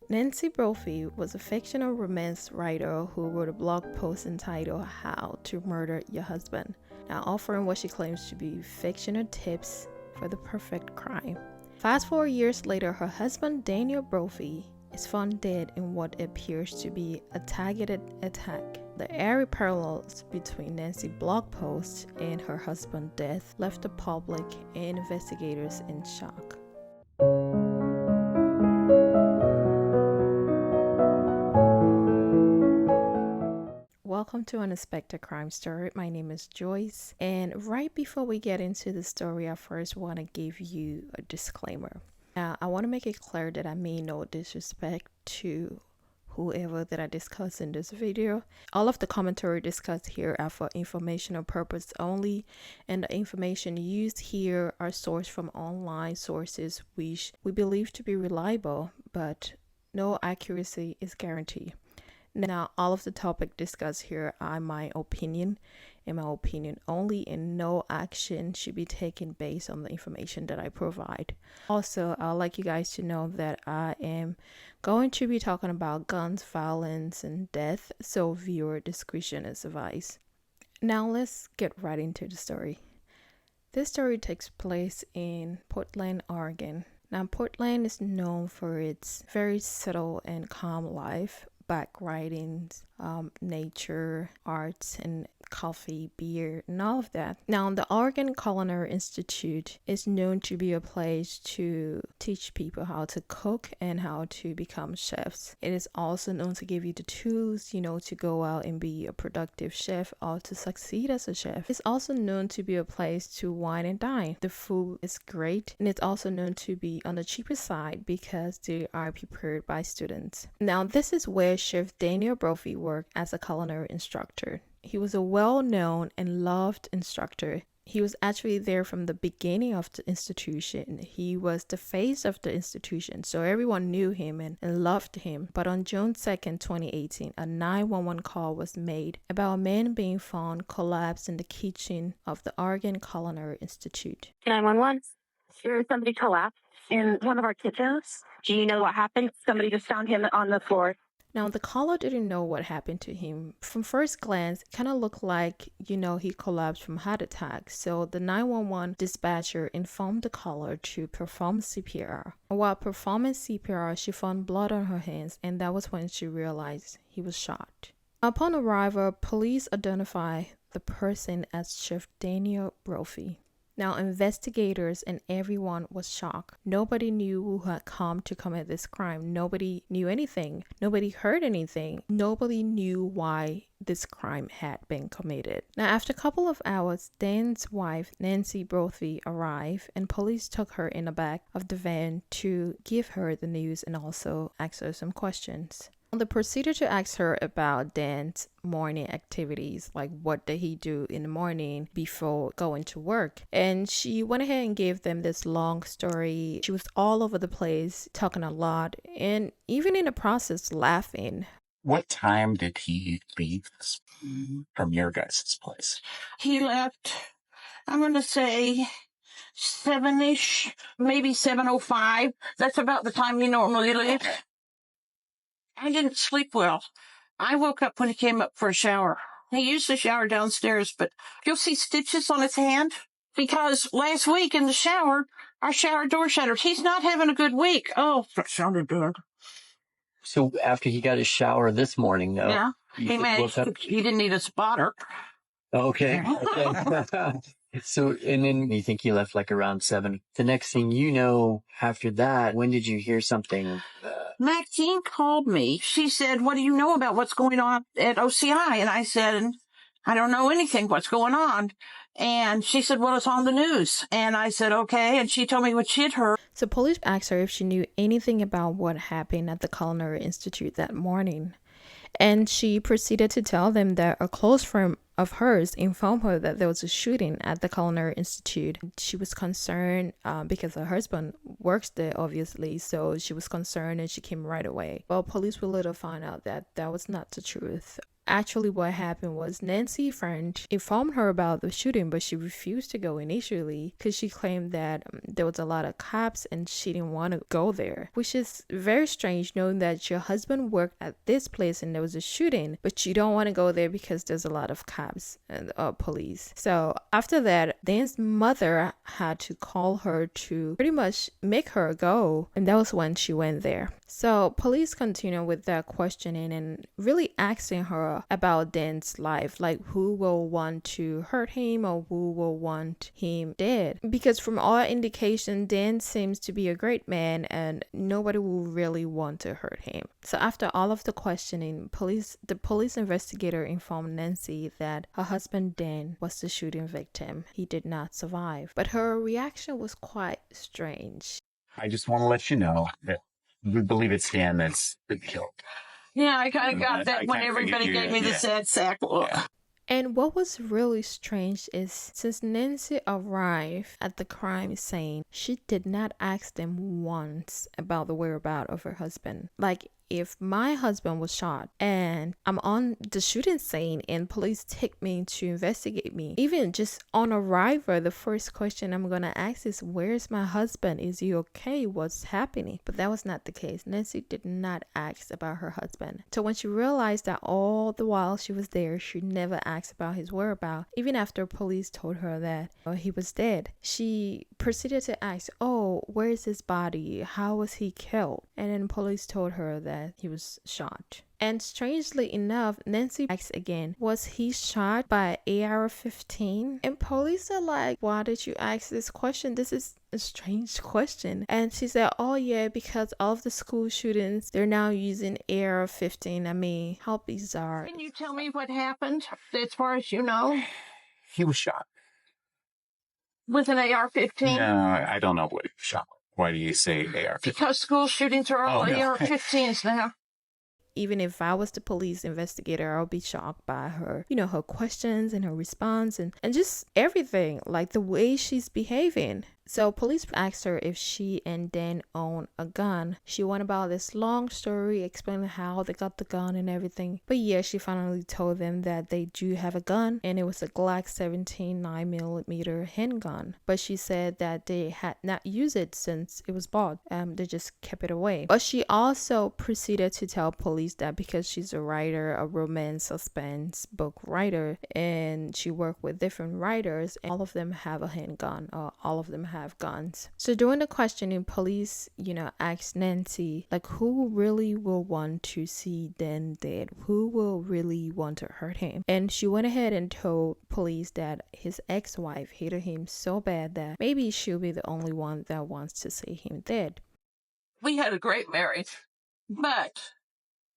Nancy Brophy was a fictional romance writer who wrote a blog post entitled How to Murder Your Husband, now offering what she claims to be fictional tips for the perfect crime. Fast forward years later, her husband Daniel Brophy is found dead in what appears to be a targeted attack. The eerie parallels between Nancy's blog post and her husband's death left the public and investigators in shock. Welcome to Unexpected Crime Story. My name is Joyce, and right before we get into the story, I first want to give you a disclaimer. Now, I want to make it clear that I mean no disrespect to whoever that I discuss in this video. All of the commentary discussed here are for informational purpose only, and the information used here are sourced from online sources which we believe to be reliable, but no accuracy is guaranteed. Now, all of the topic discussed here are my opinion and my opinion only, and no action should be taken based on the information that I provide. Also, I'd like you guys to know that I am going to be talking about guns, violence, and death, so viewer discretion is advised. Now, let's get right into the story. This story takes place in Portland, Oregon. Now, Portland is known for its very subtle and calm life, bike ridings, nature, arts, and coffee, beer, and all of that. Now, the Oregon Culinary Institute is known to be a place to teach people how to cook and how to become chefs. It is also known to give you the tools, to go out and be a productive chef or to succeed as a chef. It's also known to be a place to wine and dine. The food is great, and it's also known to be on the cheaper side because they are prepared by students. Now, this is where Chef Daniel Brophy worked as a culinary instructor. He was a well-known and loved instructor. He was actually there from the beginning of the institution. He was the face of the institution, so everyone knew him and loved him. But on June 2nd, 2018, a 911 call was made about a man being found collapsed in the kitchen of the Oregon Culinary Institute. 911. There's somebody collapsed in one of our kitchens. Do you know what happened? Somebody just found him on the floor. Now, the caller didn't know what happened to him. From first glance, it kind of looked like, he collapsed from heart attack. So the 911 dispatcher informed the caller to perform CPR. While performing CPR, she found blood on her hands, and that was when she realized he was shot. Upon arrival, police identified the person as Chef Daniel Brophy. Now, investigators and everyone was shocked. Nobody knew who had come to commit this crime. Nobody knew anything. Nobody heard anything. Nobody knew why this crime had been committed. Now, after a couple of hours, Dan's wife, Nancy Brophy, arrived, and police took her in the back of the van to give her the news and also ask her some questions. The procedure to ask her about Dan's morning activities, like what did he do in the morning before going to work. And she went ahead and gave them this long story. She was all over the place, talking a lot, and even in the process, laughing. What time did he leave from your guys' place? He left, I'm going to say 7-ish, maybe 7:05. That's about the time he normally leaves. I didn't sleep well. I woke up when he came up for a shower. He used the shower downstairs, but you'll see stitches on his hand because last week in the shower, our shower door shattered. He's not having a good week. Oh, that sounded good. So after he got his shower this morning, though, Yeah, he didn't need a spotter. Okay. So, and then you think he left like around 7. The next thing you know, after that, when did you hear something? Maxine called me. She said, "What do you know about what's going on at OCI?" And I said, "I don't know anything. What's going on?" And she said, "Well, it's on the news." And I said, "Okay." And she told me what she'd heard. So police asked her if she knew anything about what happened at the Culinary Institute that morning. And she proceeded to tell them that a close friend of hers informed her that there was a shooting at the Culinary Institute. She was concerned because her husband works there, obviously, so she was concerned and she came right away. Well, police will later find out that that was not the truth. Actually, what happened was Nancy's friend informed her about the shooting, but she refused to go initially because she claimed that there was a lot of cops and she didn't want to go there, which is very strange knowing that your husband worked at this place and there was a shooting, but you don't want to go there because there's a lot of cops and police. So after that, Dan's mother had to call her to pretty much make her go, and that was when she went there. So police continue with their questioning and really asking her about Dan's life, like who will want to hurt him or who will want him dead. Because from all indication, Dan seems to be a great man and nobody will really want to hurt him. So after all of the questioning, the police investigator informed Nancy that her husband Dan was the shooting victim. He did not survive. But her reaction was quite strange. I just want to let you know that we believe it's Dan that's been killed. Yeah, I kind of got that I when kinda everybody figured gave me the yeah. sad sack look. Yeah. And what was really strange is since Nancy arrived at the crime scene, she did not ask them once about the whereabouts of her husband. Like, if my husband was shot and I'm on the shooting scene and police take me to investigate me, even just on arrival, the first question I'm gonna ask is, where's my husband? Is he okay? What's happening? But that was not the case. Nancy did not ask about her husband. So when she realized that all the while she was there, she never asked about his whereabouts, even after police told her that he was dead, she proceeded to ask, oh, where's his body? How was he killed? And then police told her that he was shot. And strangely enough, Nancy asked again, was he shot by AR-15? And police are like, why did you ask this question? This is a strange question. And she said, oh yeah, because all of the school shootings, they're now using AR-15. I mean, how bizarre. Can you tell me what happened, as far as you know, He was shot. with an AR-15? No, I don't know what he was shot. Why do you say AR-15? Because school shootings are all Oh, no. AR-15s now. Even if I was the police investigator, I would be shocked by her, her questions and her response and just everything, like the way she's behaving. So police asked her if she and Dan own a gun. She went about this long story explaining how they got the gun and everything. But yeah, she finally told them that they do have a gun and it was a Glock 17 9mm handgun. But she said that they had not used it since it was bought. They just kept it away. But she also proceeded to tell police that because she's a writer, a romance suspense book writer, and she worked with different writers, and all of them have a handgun, or all of them have guns. So during the questioning, police, asked Nancy, like, who really will want to see Dan dead? Who will really want to hurt him? And she went ahead and told police that his ex-wife hated him so bad that maybe she'll be the only one that wants to see him dead. We had a great marriage, but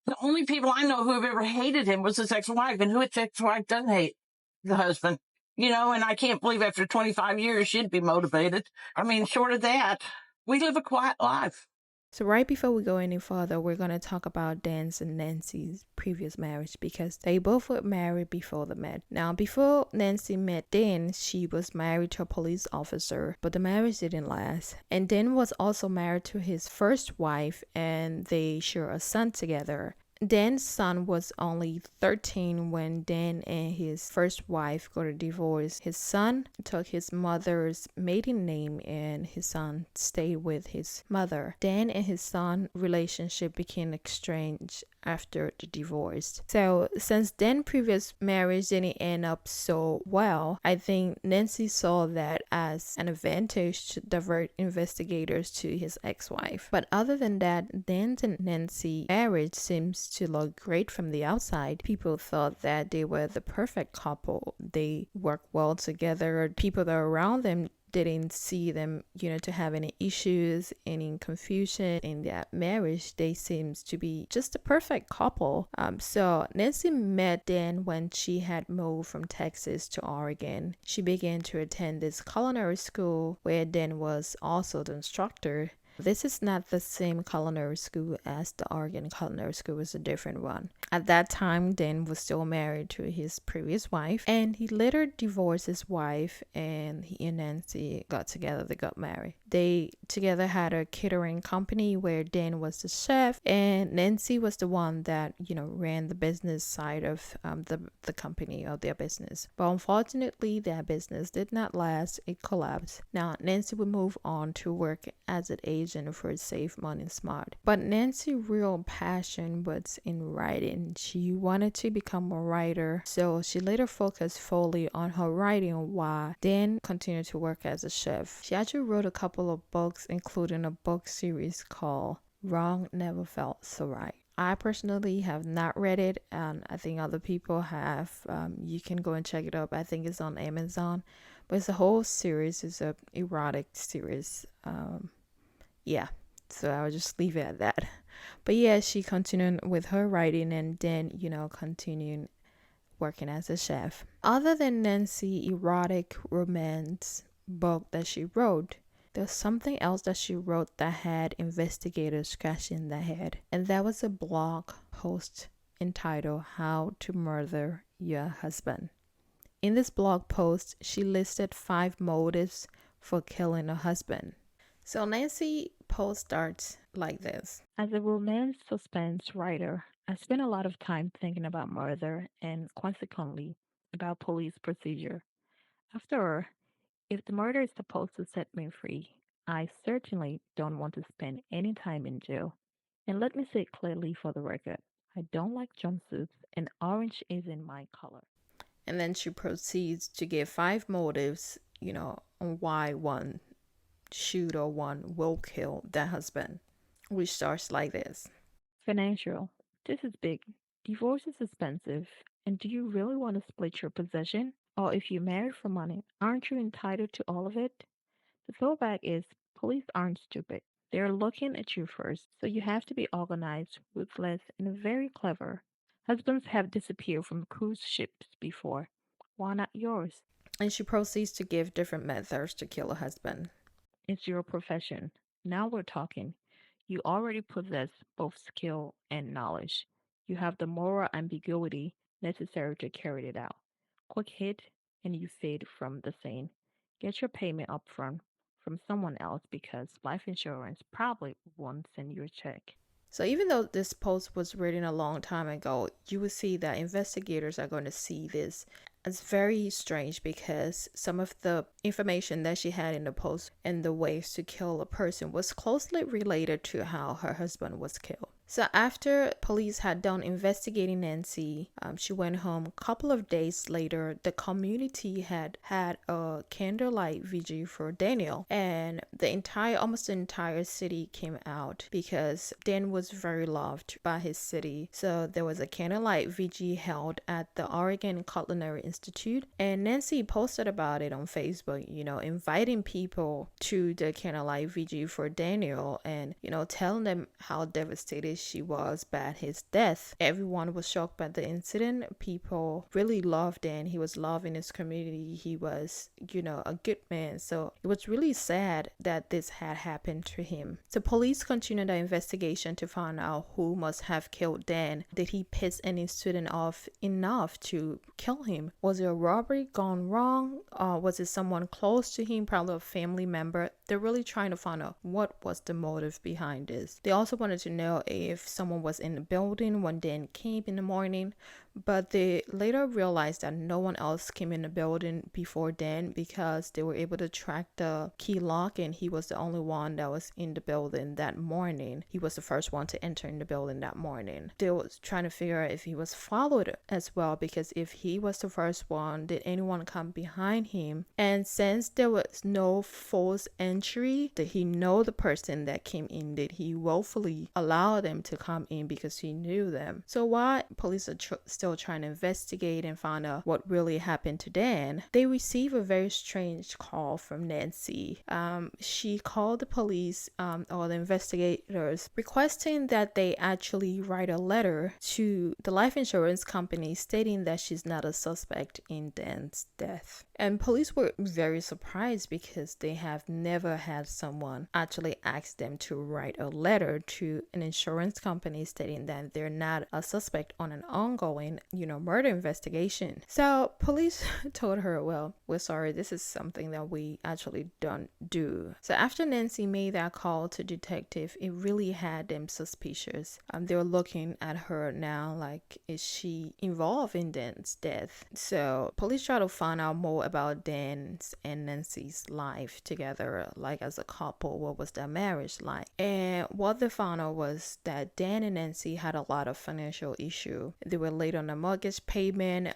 the only people I know who have ever hated him was his ex-wife, and who his ex-wife doesn't hate? The husband. And I can't believe after 25 years she'd be motivated. I mean, short of that, we live a quiet life. So right before we go any further, we're going to talk about Dan's and Nancy's previous marriage because they both were married before they met. Now, before Nancy met Dan, she was married to a police officer, but the marriage didn't last. And Dan was also married to his first wife, and they share a son together. Dan's son was only 13 when Dan and his first wife got a divorce. His son took his mother's maiden name and his son stayed with his mother. Dan and his son relationship became estranged after the divorce. So since Dan's previous marriage didn't end up so well, I think Nancy saw that as an advantage to divert investigators to his ex-wife. But other than that, Dan's and Nancy marriage seems to look great from the outside. People thought that they were the perfect couple. They worked well together. People that were around them didn't see them, to have any issues, any confusion in their marriage. They seemed to be just a perfect couple. So Nancy met Dan when she had moved from Texas to Oregon. She began to attend this culinary school where Dan was also the instructor. This is not the same culinary school as the Oregon Culinary School, was a different one. At that time, Dan was still married to his previous wife, and he later divorced his wife, and he and Nancy got together. They got married. They together had a catering company where Dan was the chef, and Nancy was the one that, ran the business side of the company or their business. But unfortunately, their business did not last. It collapsed. Now, Nancy would move on to work as an agent for Save Money Smart. But Nancy's real passion was in writing. She wanted to become a writer, so she later focused fully on her writing while Dan continued to work as a chef. She actually wrote a couple of books, including a book series called Wrong Never Felt So Right. I personally have not read it, and I think other people have. You can go and check it up. I think it's on Amazon, but it's a whole series. It's a erotic series. Yeah, so I'll just leave it at that. But yeah, she continued with her writing, and then continuing working as a chef. Other than Nancy erotic romance book that she wrote, there's something else that she wrote that had investigators scratching their head, and that was a blog post entitled How to Murder Your Husband. In this blog post, she listed 5 motives for killing her husband. So Nancy post starts like this. As a romance suspense writer, I spent a lot of time thinking about murder and consequently about police procedure. After all, if the murder is supposed to set me free, I certainly don't want to spend any time in jail. And let me say clearly for the record, I don't like jumpsuits and orange isn't my color. And then she proceeds to give 5 motives, on why one should or one will kill their husband, which starts like this. Financial. This is big. Divorce is expensive. And do you really want to split your possession? Or if you married for money, aren't you entitled to all of it? The throwback is police aren't stupid. They're looking at you first, so you have to be organized, ruthless, and very clever. Husbands have disappeared from cruise ships before. Why not yours? And she proceeds to give different methods to kill a husband. It's your profession. Now we're talking. You already possess both skill and knowledge. You have the moral ambiguity necessary to carry it out. Quick hit, and you fade from the scene. Get your payment upfront from someone else because life insurance probably won't send you a check. So even though this post was written a long time ago, you will see that investigators are going to see this as very strange because some of the information that she had in the post and the ways to kill a person was closely related to how her husband was killed. So after police had done investigating Nancy, she went home. A couple of days later, the community had a candlelight vigil for Daniel, and almost the entire city came out because Dan was very loved by his city. So there was a candlelight vigil held at the Oregon Culinary Institute, and Nancy posted about it on Facebook, inviting people to the candlelight vigil for Daniel and, telling them how devastated she was by his death. Everyone was shocked by the incident. People really loved Dan. He was loved in his community. He was, a good man. So it was really sad that this had happened to him. So police continued the investigation to find out who must have killed Dan. Did he piss any student off enough to kill him? Was it a robbery gone wrong? Was it someone close to him, probably a family member? They're really trying to find out what was the motive behind this. They also wanted to know if someone was in the building when Dan came in the morning, but they later realized that no one else came in the building before Dan because they were able to track the key lock and he was the only one that was in the building that morning. He was the first one to enter in the building that morning. They was trying to figure out if he was followed as well, because if he was the first one, did anyone come behind him? And since there was no forced entry, did he know the person that came in? Did he willfully allow them to come in because he knew them? So while police are still trying to investigate and find out what really happened to Dan, they receive a very strange call from Nancy. She called the police or the investigators requesting that they actually write a letter to the life insurance company stating that she's not a suspect in Dan's death. And police were very surprised because they have never never had someone actually ask them to write a letter to an insurance company stating that they're not a suspect on an ongoing, murder investigation. So police told her, well, we're sorry, this is something that we actually don't do. So after Nancy made that call to detective, it really had them suspicious. They were looking at her now like, is she involved in Dan's death? So police tried to find out more about Dan's and Nancy's life together, like as a couple. What was their marriage like? And what they found out was that Dan and Nancy had a lot of financial issue. They were late on the mortgage payment.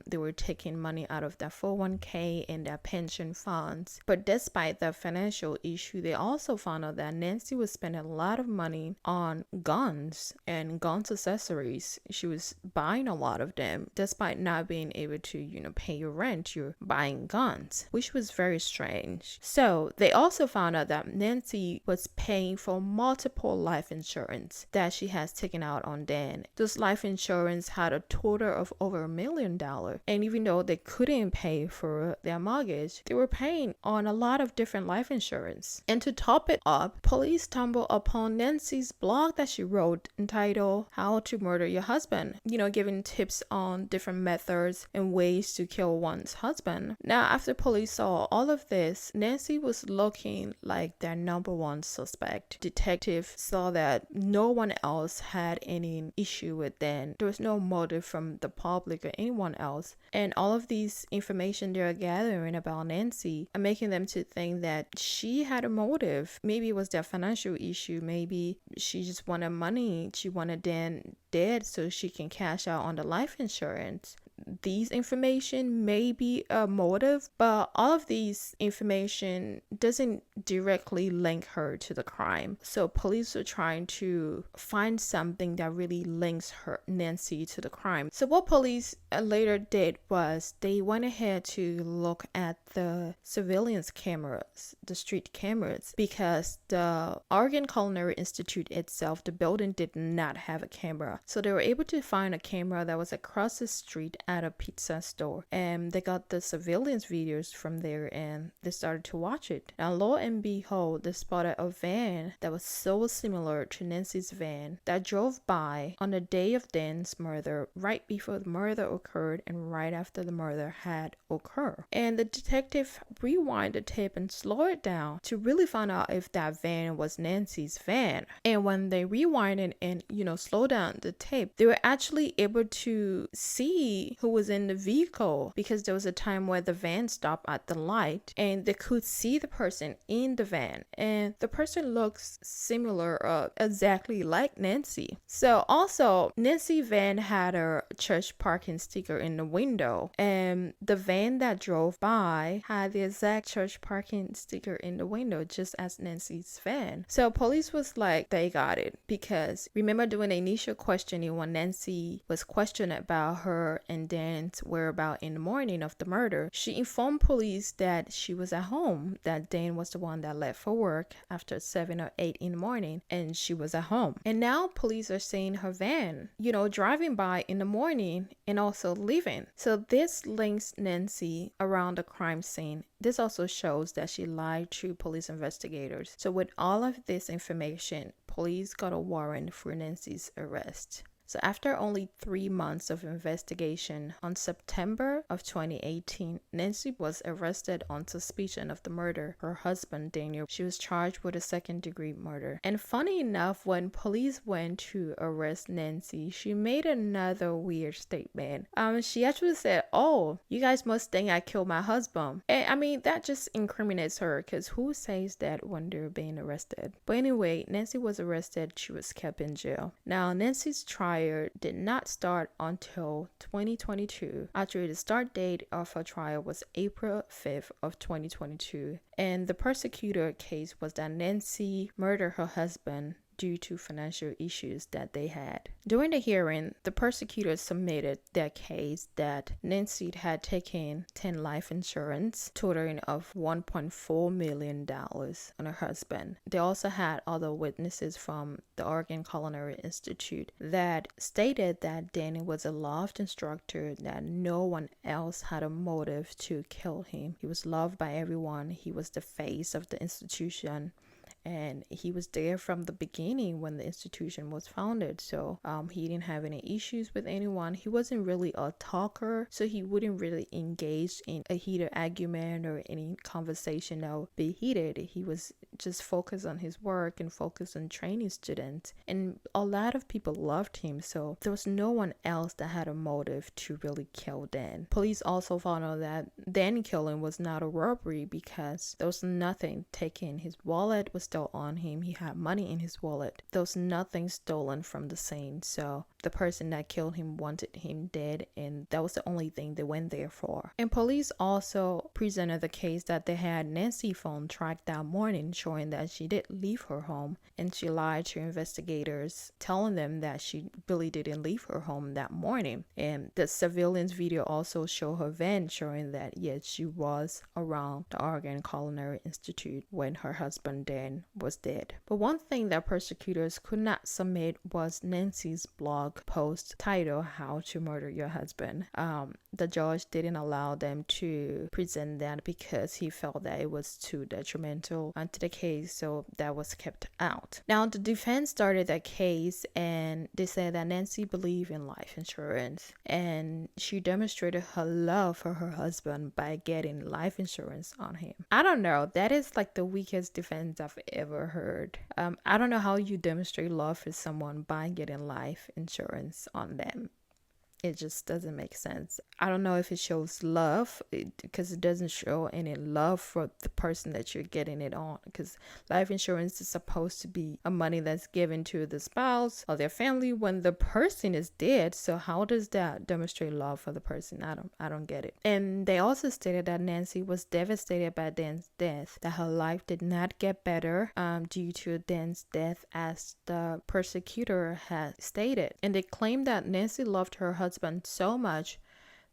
They were taking money out of their 401k and their pension funds. But despite the financial issue, they also found out that Nancy was spending a lot of money on guns and guns accessories. She was buying a lot of them. Despite not being able to, pay your rent, you're buying guns, which was very strange. So they also found out that Nancy was paying for multiple life insurance that she has taken out on Dan. Those life insurance had a total of over $1 million. And even though they couldn't pay for their mortgage, they were paying on a lot of different life insurance. And to top it up, police stumbled upon Nancy's blog that she wrote entitled How to Murder Your Husband, giving tips on different methods and ways to kill one's husband. Now, after police saw all of this, Nancy was looking like their number one suspect. Detectives saw that no one else had any issue with Dan. There was no motive from the public or anyone else. And all of these information they're gathering about Nancy are making them to think that she had a motive. Maybe it was their financial issue. Maybe she just wanted money. She wanted Dan dead so she can cash out on the life insurance. These information may be a motive, but all of these information doesn't directly link her to the crime. So police are trying to find something that really links Nancy to the crime. So what police later did was they went ahead to look at the surveillance cameras, the street cameras, because the Oregon Culinary Institute itself, the building did not have a camera. So they were able to find a camera that was across the street at a pizza store, and they got the surveillance videos from there and they started to watch it. Now, lo and behold, they spotted a van that was so similar to Nancy's van that drove by on the day of Dan's murder, right before the murder occurred and right after the murder had occurred. And the detective rewind the tape and slow it down to really find out if that van was Nancy's van. And when they rewind it and slow down the tape, they were actually able to see who was in the vehicle, because there was a time where the van stopped at the light and they could see the person in the van, and the person looks similar, exactly like Nancy. So also Nancy's van had a church parking sticker in the window, and the van that drove by had the exact church parking sticker in the window, just as Nancy's van. So police was like, they got it, because remember doing the initial questioning when Nancy was questioned about her and Dan's whereabouts in the morning of the murder, she informed police that she was at home, that Dan was the one that left for work after 7 or 8 in the morning, and she was at home. And now police are seeing her van, driving by in the morning and also leaving. So this links Nancy around the crime scene. This also shows that she lied to police investigators. So with all of this information, police got a warrant for Nancy's arrest. So after only 3 months of investigation, on September of 2018, Nancy was arrested on suspicion of the murder of her husband, Daniel. She was charged with a second-degree murder. And funny enough, when police went to arrest Nancy, she made another weird statement. She actually said, "Oh, you guys must think I killed my husband." And I mean, that just incriminates her, because who says that when they're being arrested? But anyway, Nancy was arrested. She was kept in jail. Now, Nancy's trial did not start until 2022. Actually, the start date of her trial was April 5th of 2022. And the prosecutor case was that Nancy murdered her husband, due to financial issues that they had. During the hearing, the prosecutors submitted their case that Nancy had taken 10 life insurance totaling of $1.4 million on her husband. They also had other witnesses from the Oregon Culinary Institute that stated that Danny was a loved instructor, that no one else had a motive to kill him. He was loved by everyone. He was the face of the institution, and he was there from the beginning when the institution was founded. So he didn't have any issues with anyone. He wasn't really a talker, so he wouldn't really engage in a heated argument or any conversation that would be heated. He was just focused on his work and focused on training students, and a lot of people loved him, so there was no one else that had a motive to really kill Dan. Police also found out that Dan killing was not a robbery because there was nothing taken. His wallet was still on him. He had money in his wallet. There was nothing stolen from the scene, so the person that killed him wanted him dead, and that was the only thing they went there for. And police also presented the case that they had Nancy's phone tracked that morning, showing that she did leave her home, and she lied to investigators, telling them that she really didn't leave her home that morning. And the surveillance video also showed her van, showing that yes, she was around the Oregon Culinary Institute when her husband Dan was dead. But one thing that prosecutors could not submit was Nancy's blog post titled "How to Murder Your Husband." The judge didn't allow them to present that because he felt that it was too detrimental to the case, so that was kept out. Now, the defense started that case, and they said that Nancy believed in life insurance, and she demonstrated her love for her husband by getting life insurance on him. I don't know, that is like the weakest defense I've ever heard. I don't know how you demonstrate love for someone by getting life insurance on them. It just doesn't make sense. I don't know if it shows love, because it doesn't show any love for the person that you're getting it on, because life insurance is supposed to be a money that's given to the spouse or their family when the person is dead. So how does that demonstrate love for the person? I don't get it. And they also stated that Nancy was devastated by Dan's death, that her life did not get better due to Dan's death, as the prosecutor had stated. And they claimed that Nancy loved her husband so much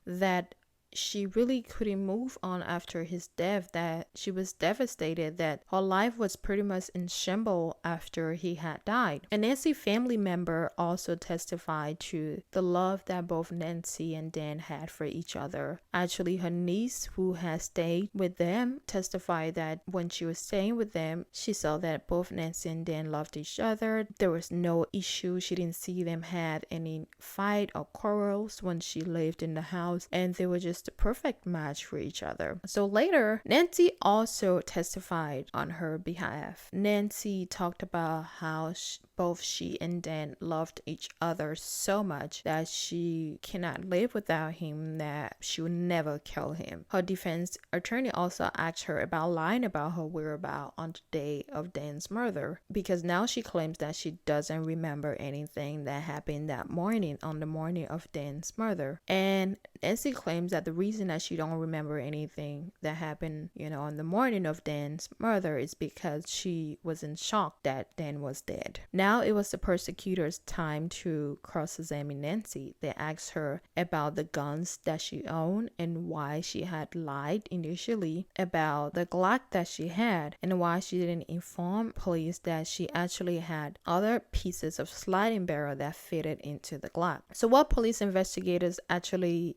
that she really couldn't move on after his death, that she was devastated, that her life was pretty much in shambles after he had died. A Nancy family member also testified to the love that both Nancy and Dan had for each other. Actually, her niece, who had stayed with them, testified that when she was staying with them, she saw that both Nancy and Dan loved each other. There was no issue. She didn't see them had any fight or quarrels when she lived in the house, and they were just a perfect match for each other. So later, Nancy also testified on her behalf. Nancy talked about how both she and Dan loved each other so much that she cannot live without him, that she would never kill him. Her defense attorney also asked her about lying about her whereabouts on the day of Dan's murder, because now she claims that she doesn't remember anything that happened that morning, on the morning of Dan's murder. And Nancy claims that the reason that she don't remember anything that happened, on the morning of Dan's murder is because she was in shock that Dan was dead. Now it was the prosecutor's time to cross-examine Nancy. They asked her about the guns that she owned and why she had lied initially about the Glock that she had, and why she didn't inform police that she actually had other pieces of sliding barrel that fitted into the Glock. So what police investigators actually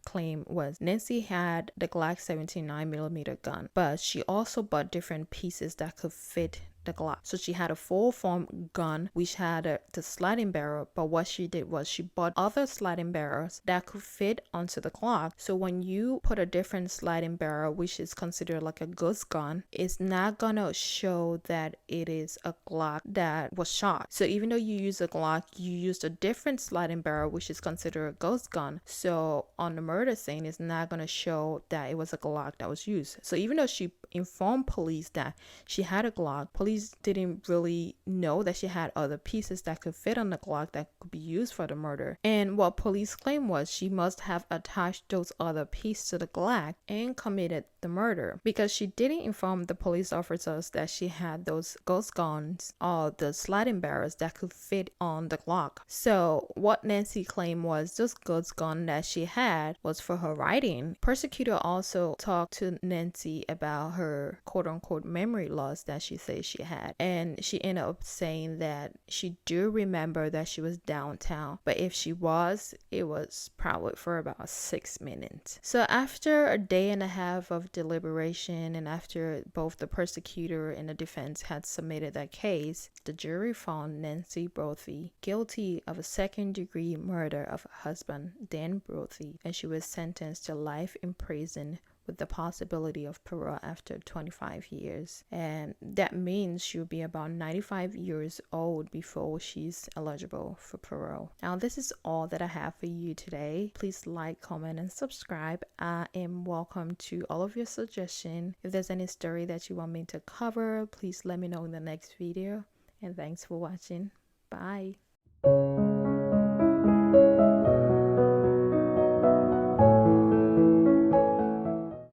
claim was Nancy had the Glock 79mm gun, but she also bought different pieces that could fit the Glock. So she had a full form gun which had the sliding barrel, but what she did was she bought other sliding barrels that could fit onto the Glock. So when you put a different sliding barrel, which is considered like a ghost gun, it's not gonna show that it is a Glock that was shot. So even though you use a Glock, you used a different sliding barrel which is considered a ghost gun, so on the murder scene it's not gonna show that it was a Glock that was used. So even though she informed police that she had a Glock. Police didn't really know that she had other pieces that could fit on the Glock that could be used for the murder. And what police claimed was she must have attached those other pieces to the Glock and committed the murder, because she didn't inform the police officers that she had those ghost guns or the sliding barrels that could fit on the Glock. So what Nancy claimed was those ghost gun that she had was for her writing. Prosecutor also talked to Nancy about her quote-unquote memory loss that she says she had, and she ended up saying that she do remember that she was downtown, but if she was, it was probably for about 6 minutes. So after a day and a half of deliberation, and after both the prosecutor and the defense had submitted their case, the jury found Nancy Brophy guilty of a second-degree murder of her husband, Dan Brophy, and she was sentenced to life in prison with the possibility of parole after 25 years. And that means she'll be about 95 years old before she's eligible for parole. Now, this is all that I have for you today. Please like, comment, and subscribe. I am welcome to all of your suggestions. If there's any story that you want me to cover, please let me know in the next video. And thanks for watching. Bye.